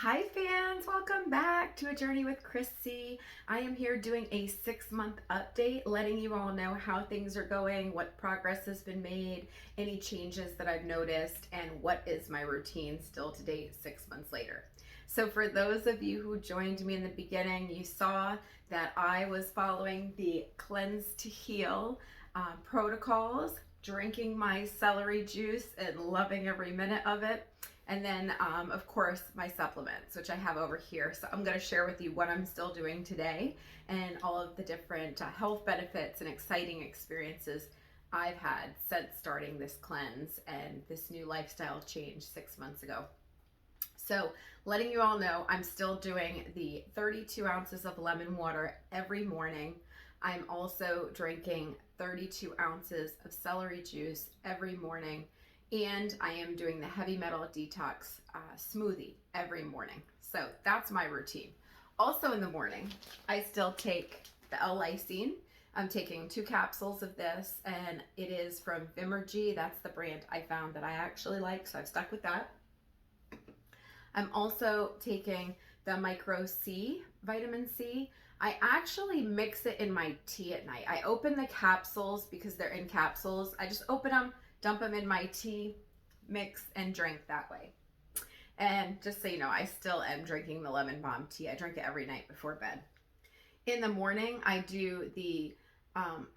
Hi fans, welcome back to A Journey with KrisC. I am here doing a 6-month update, letting you all know how things are going, what progress has been made, any changes that I've noticed, and what is my routine still to date 6 months later. So for those of you who joined me in the beginning, you saw that I was following the Cleanse to Heal protocols, drinking my celery juice and loving every minute of it. And then, of course, my supplements, which I have over here. So I'm going to share with you what I'm still doing today and all of the different health benefits and exciting experiences I've had since starting this cleanse and this new lifestyle change 6 months ago. So letting you all know, I'm still doing the 32 ounces of lemon water every morning. I'm also drinking 32 ounces of celery juice every morning. And I am doing the heavy metal detox smoothie every morning. So that's my routine. Also in the morning, I still take the L-Lysine. I'm taking 2 capsules of this, and it is from Vimergy. That's the brand I found that I actually like, so I've stuck with that. I'm also taking the Micro C, vitamin C. I actually mix it in my tea at night. I open the capsules because they're in capsules. I just open them, dump them in my tea, mix, and drink that way. And just so you know, I still am drinking the lemon balm tea. I drink it every night before bed. In the morning, I do the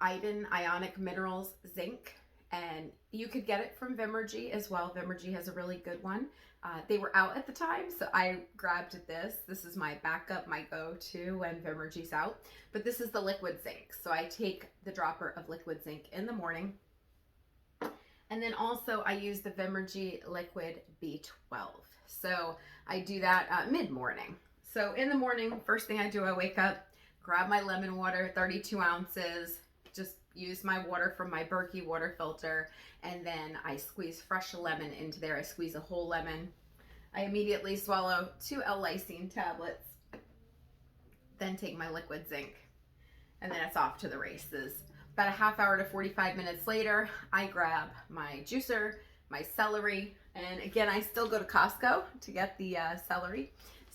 ionic minerals zinc, and you could get it from Vimergy as well. Vimergy has a really good one. They were out at the time, so I grabbed this. This is my backup, my go-to when Vimergy's out. But this is the liquid zinc. So I take the dropper of liquid zinc in the morning. And then also I use the Vimergy liquid B12. So I do that mid-morning. So in the morning, first thing I do, I wake up, grab my lemon water, 32 ounces, just use my water from my Berkey water filter, and then I squeeze fresh lemon into there. I squeeze a whole lemon. I immediately swallow 2 L-Lysine tablets, then take my liquid zinc, and then it's off to the races. About a half hour to 45 minutes later, I grab my juicer, my celery, and again, I still go to Costco to get the celery.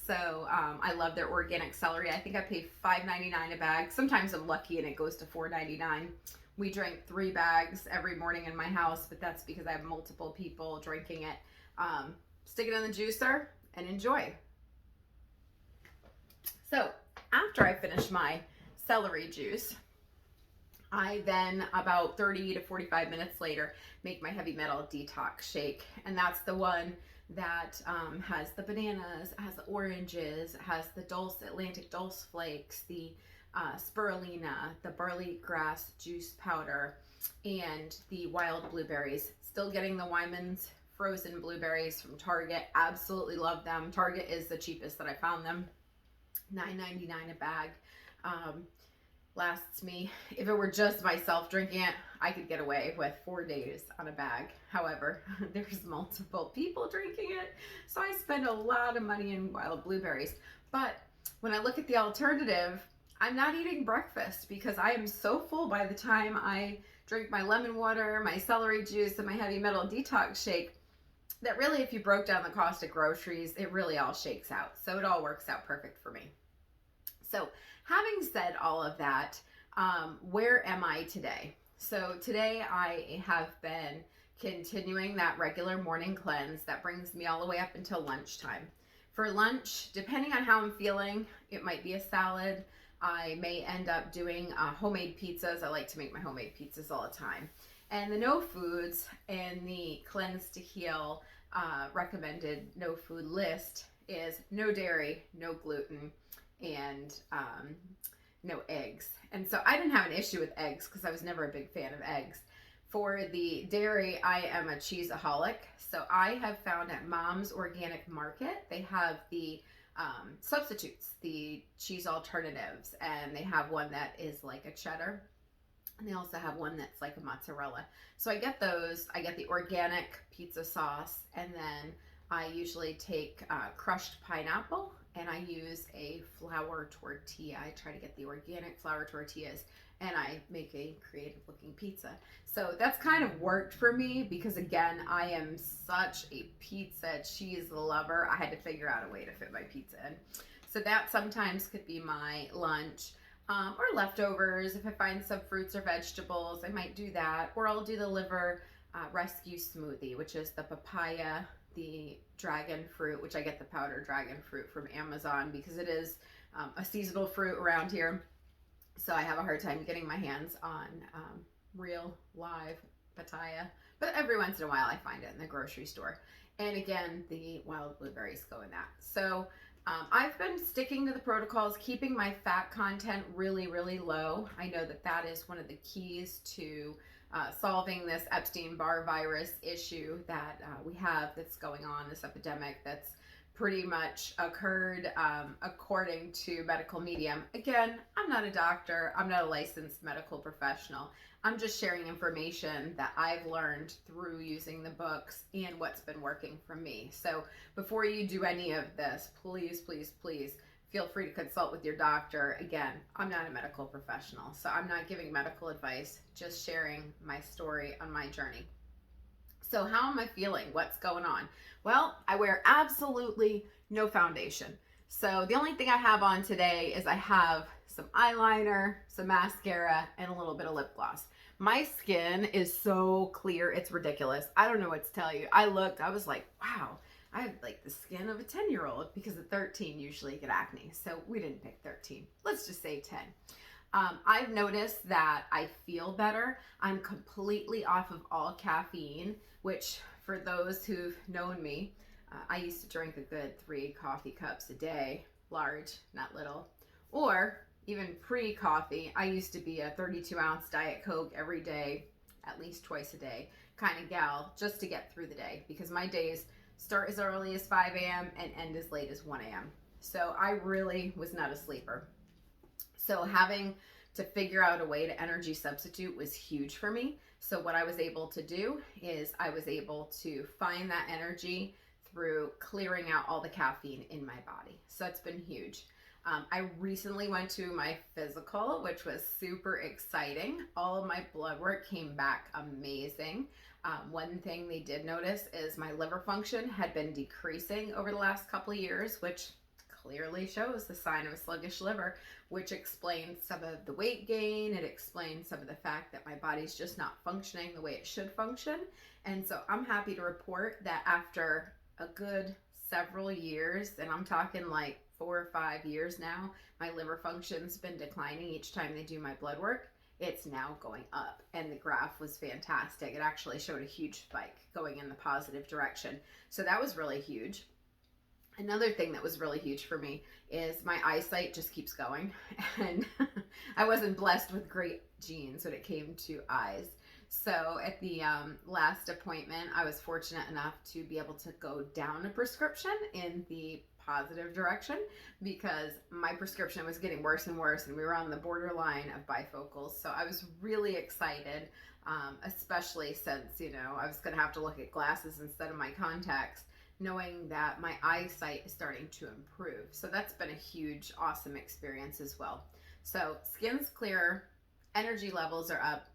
So I love their organic celery. I think I pay $5.99 a bag. Sometimes I'm lucky and it goes to $4.99. We drink 3 bags every morning in my house, but that's because I have multiple people drinking it. Stick it in the juicer and enjoy. So after I finish my celery juice, I then, about 30 to 45 minutes later, make my heavy metal detox shake. And that's the one that has the bananas, has the oranges, has the Atlantic dulse flakes, the spirulina, the barley grass juice powder, and the wild blueberries. Still getting the Wyman's frozen blueberries from Target. Absolutely love them. Target is the cheapest that I found them. $9.99 a bag. Lasts me, if it were just myself drinking it, I could get away with 4 days on a bag. However, there's multiple people drinking it, so I spend a lot of money in wild blueberries. But when I look at the alternative, I'm not eating breakfast because I am so full by the time I drink my lemon water, my celery juice, and my heavy metal detox shake, that really, if you broke down the cost of groceries, it really all shakes out. So it all works out perfect for me. So having said all of that, where am I today? So today I have been continuing that regular morning cleanse that brings me all the way up until lunchtime. For lunch, depending on how I'm feeling, it might be a salad. I may end up doing homemade pizzas. I like to make my homemade pizzas all the time. And the no foods and the Cleanse to Heal recommended no food list is no dairy, no gluten, and no eggs. And so I didn't have an issue with eggs because I was never a big fan of eggs. For the dairy, I am a cheeseaholic. So I have found at Mom's Organic Market, they have the substitutes, the cheese alternatives, and they have one that is like a cheddar. And they also have one that's like a mozzarella. So I get those. I get the organic pizza sauce, and then I usually take crushed pineapple and I use a flour tortilla. I try to get the organic flour tortillas and I make a creative looking pizza. So that's kind of worked for me because, again, I am such a pizza cheese lover. I had to figure out a way to fit my pizza in. So that sometimes could be my lunch. Or leftovers. If I find some fruits or vegetables, I might do that. Or I'll do the liver rescue smoothie, which is the papaya, the dragon fruit, which I get the powdered dragon fruit from Amazon because it is a seasonal fruit around here. So I have a hard time getting my hands on real live papaya. But every once in a while I find it in the grocery store. And again, the wild blueberries go in that. So I've been sticking to the protocols, keeping my fat content really, really low. I know that that is one of the keys to solving this Epstein-Barr virus issue that we have that's going on, this epidemic that's pretty much occurred according to medical medium. Again, I'm not a doctor. I'm not a licensed medical professional. I'm just sharing information that I've learned through using the books and what's been working for me. So before you do any of this, please, please, please feel free to consult with your doctor. Again, I'm not a medical professional, so I'm not giving medical advice, just sharing my story on my journey. So how am I feeling? What's going on? Well, I wear absolutely no foundation. So the only thing I have on today is I have some eyeliner, some mascara, and a little bit of lip gloss. My skin is so clear, it's ridiculous. I don't know what to tell you. I was like, wow, I have like the skin of a 10-year-old because at 13 usually you get acne. So we didn't pick 13. Let's just say 10. I've noticed that I feel better. I'm completely off of all caffeine, which for those who've known me, I used to drink a good 3 coffee cups a day, large, not little, or even pre-coffee, I used to be a 32-ounce Diet Coke every day, at least twice a day, kind of gal, just to get through the day, because my days start as early as 5 a.m. and end as late as 1 a.m. So I really was not a sleeper. So having to figure out a way to energy substitute was huge for me. So what I was able to do is I was able to find that energy through clearing out all the caffeine in my body. So it's been huge. I recently went to my physical, which was super exciting. All of my blood work came back amazing. One thing they did notice is my liver function had been decreasing over the last couple of years, which clearly shows the sign of a sluggish liver, which explains some of the weight gain. It explains some of the fact that my body's just not functioning the way it should function. And so I'm happy to report that after a good several years, and I'm talking like 4 or 5 years now, my liver function's been declining each time they do my blood work. It's now going up, and the graph was fantastic. It actually showed a huge spike going in the positive direction. So that was really huge. Another thing that was really huge for me is my eyesight just keeps going, and I wasn't blessed with great genes when it came to eyes. So at the last appointment, I was fortunate enough to be able to go down a prescription in the positive direction because my prescription was getting worse and worse, and we were on the borderline of bifocals. So I was really excited, especially since, you know, I was going to have to look at glasses instead of my contacts, knowing that my eyesight is starting to improve. So that's been a huge, awesome experience as well. So skin's clearer, energy levels are up,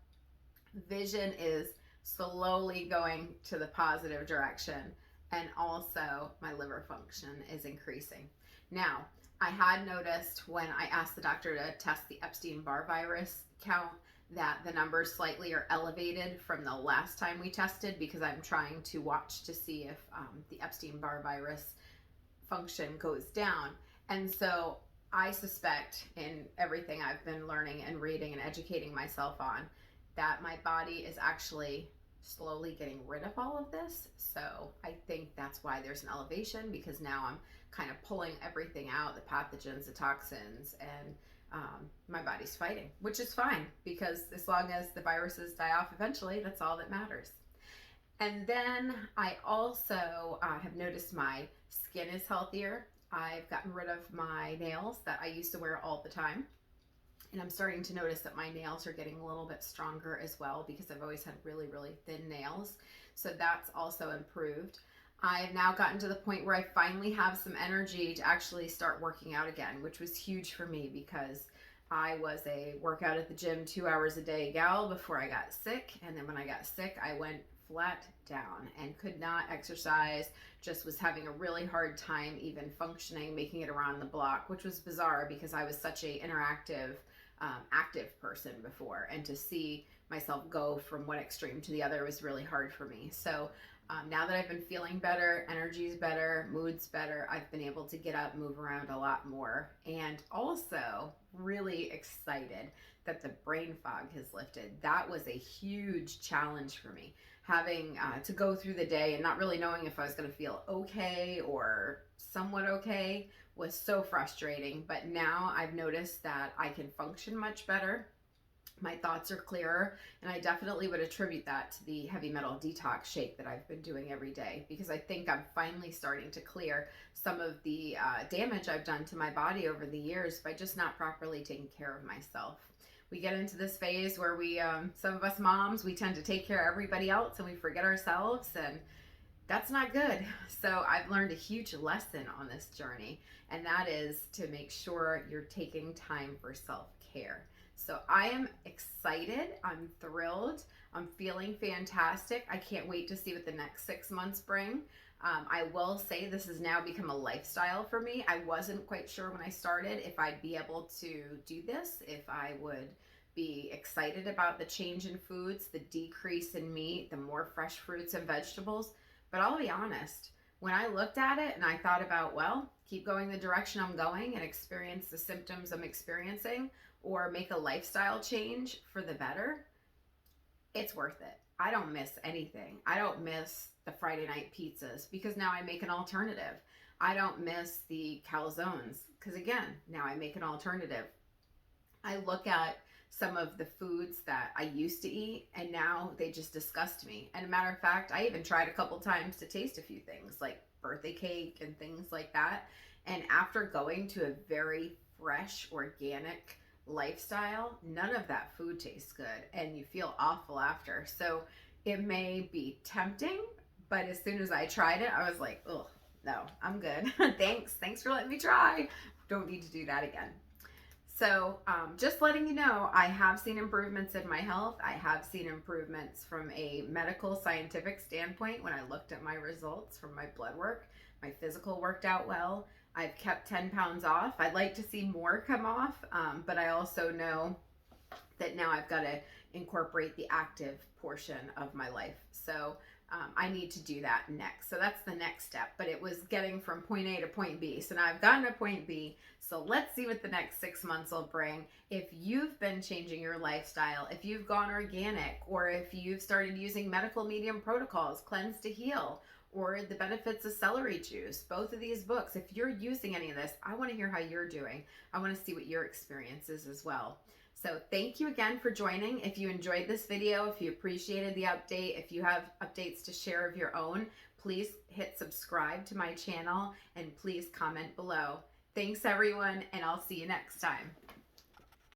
vision is slowly going to the positive direction, and also my liver function is increasing. Now, I had noticed when I asked the doctor to test the Epstein-Barr virus count that the numbers slightly are elevated from the last time we tested, because I'm trying to watch to see if the Epstein-Barr virus function goes down. And so I suspect, in everything I've been learning and reading and educating myself on, that my body is actually slowly getting rid of all of this. So I think that's why there's an elevation, because now I'm kind of pulling everything out, the pathogens, the toxins, and my body's fighting, which is fine, because as long as the viruses die off eventually, that's all that matters. And then I also have noticed my skin is healthier. I've gotten rid of my nails that I used to wear all the time. And I'm starting to notice that my nails are getting a little bit stronger as well, because I've always had really, really thin nails. So that's also improved. I've now gotten to the point where I finally have some energy to actually start working out again, which was huge for me because I was a workout at the gym 2 hours a day gal before I got sick. And then when I got sick, I went flat down and could not exercise, just was having a really hard time even functioning, making it around the block, which was bizarre because I was such a interactive, active person before. And to see myself go from one extreme to the other was really hard for me. So now that I've been feeling better, energy's better, mood's better, I've been able to get up, move around a lot more, and also really excited that the brain fog has lifted. That was a huge challenge for me, having to go through the day and not really knowing if I was going to feel okay or somewhat okay was so frustrating. But now I've noticed that I can function much better. My thoughts are clearer, and I definitely would attribute that to the heavy metal detox shake that I've been doing every day, because I think I'm finally starting to clear some of the damage I've done to my body over the years by just not properly taking care of myself. We get into this phase where we, some of us moms, we tend to take care of everybody else and we forget ourselves, and that's not good. So I've learned a huge lesson on this journey, and that is to make sure you're taking time for self-care. So I am excited. I'm thrilled. I'm feeling fantastic. I can't wait to see what the next 6 months bring. I will say this has now become a lifestyle for me. I wasn't quite sure when I started if I'd be able to do this, if I would be excited about the change in foods, the decrease in meat, the more fresh fruits and vegetables. But I'll be honest, when I looked at it and I thought about, well, keep going the direction I'm going and experience the symptoms I'm experiencing, or make a lifestyle change for the better, it's worth it. I don't miss anything. I don't miss the Friday night pizzas because now I make an alternative. I don't miss the calzones because, again, now I make an alternative. I look at some of the foods that I used to eat and now they just disgust me. And a matter of fact, I even tried a couple times to taste a few things like birthday cake and things like that. And after going to a very fresh, organic lifestyle, none of that food tastes good and you feel awful after. So it may be tempting, but as soon as I tried it, I was like, oh, no, I'm good. Thanks for letting me try. Don't need to do that again. So just letting you know, I have seen improvements in my health. I have seen improvements from a medical scientific standpoint when I looked at my results from my blood work. My physical worked out well. I've kept 10 pounds off. I'd like to see more come off, but I also know that now I've got to incorporate the active portion of my life. So I need to do that next. So that's the next step, but it was getting from point A to point B. So now I've gotten to point B. So let's see what the next 6 months will bring. If you've been changing your lifestyle, if you've gone organic, or if you've started using medical medium protocols, Cleanse to Heal, or the benefits of celery juice, both of these books, if you're using any of this, I want to hear how you're doing. I want to see what your experience is as well. So thank you again for joining. If you enjoyed this video, if you appreciated the update, if you have updates to share of your own, please hit subscribe to my channel and please comment below. Thanks everyone, and I'll see you next time.